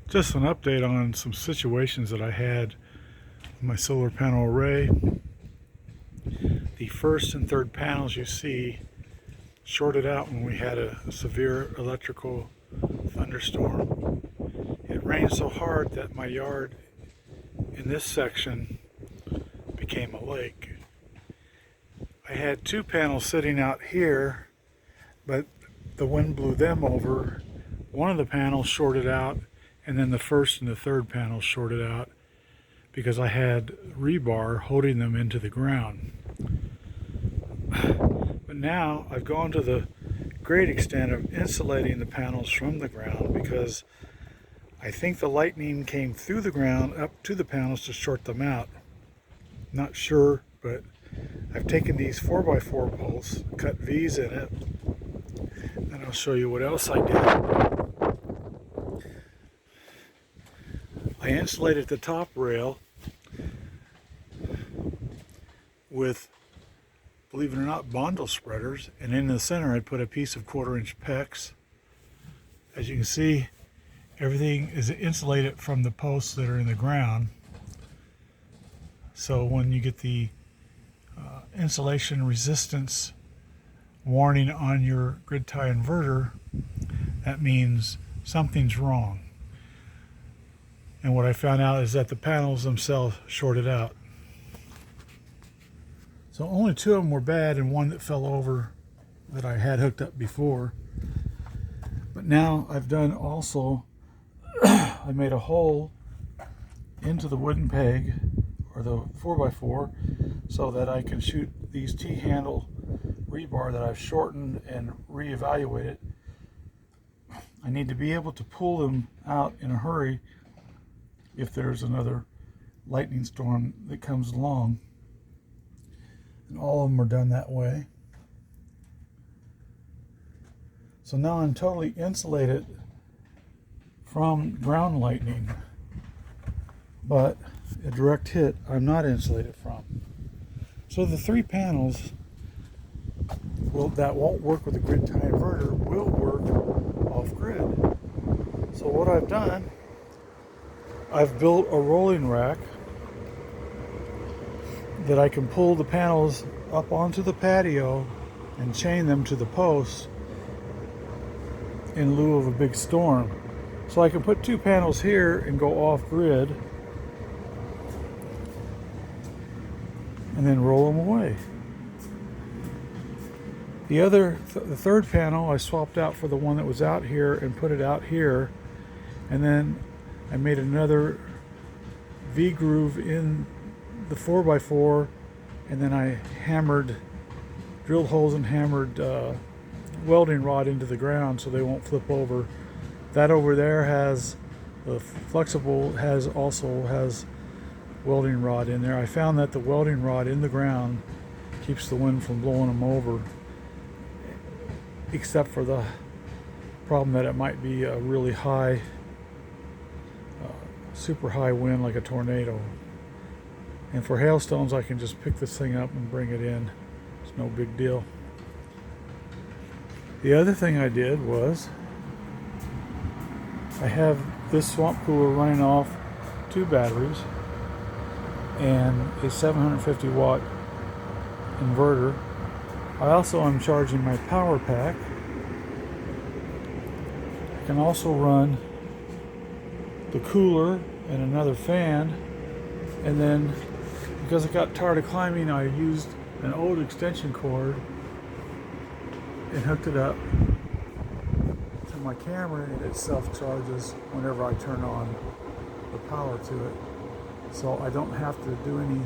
Just an update on some situations that I had with my solar panel array. The first and third panels you see shorted out when we had a severe electrical thunderstorm. It rained so hard that my yard in this section became a lake. I had two panels sitting out here, but the wind blew them over. One of the panels shorted out, and then the first and the third panels shorted out because I had rebar holding them into the ground. But now I've gone to the great extent of insulating the panels from the ground because I think the lightning came through the ground up to the panels to short them out. Not sure, but I've taken these 4x4 posts, cut V's in it, and I'll show you what else I did. I insulated the top rail with, believe it or not, bondle spreaders, and in the center I put a piece of 1/4-inch PEX. As you can see, everything is insulated from the posts that are in the ground. So when you get the insulation resistance warning on your grid tie inverter, that means something's wrong. And what I found out is that the panels themselves shorted out. So only two of them were bad and one that fell over that I had hooked up before. But now I've done also, I made a hole into the wooden peg or the 4x4 so that I can shoot these T-handle rebar that I've shortened and reevaluated. I need to be able to pull them out in a hurry if there's another lightning storm that comes along. And all of them are done that way. So now I'm totally insulated from ground lightning, but a direct hit I'm not insulated from. So the three panels that won't work with the grid tie inverter will work off grid. So what I've done, I've built a rolling rack that I can pull the panels up onto the patio and chain them to the posts in lieu of a big storm. So I can put two panels here and go off grid and then roll them away. The third panel I swapped out for the one that was out here and put it out here, and then I made another V groove in the 4x4, and then I drilled holes and hammered welding rod into the ground so they won't flip over. That over there has the flexible also has welding rod in there. I found that the welding rod in the ground keeps the wind from blowing them over, except for the problem that it might be a really high, super high wind like a tornado. And for hailstones, I can just pick this thing up and bring it in. It's no big deal. The other thing I did was I have this swamp cooler running off two batteries and a 750 watt inverter. I also am charging my power pack. I can also run the cooler and another fan, and then because I got tired of climbing, I used an old extension cord and hooked it up to my camera, and it self-charges whenever I turn on the power to it. So I don't have to do any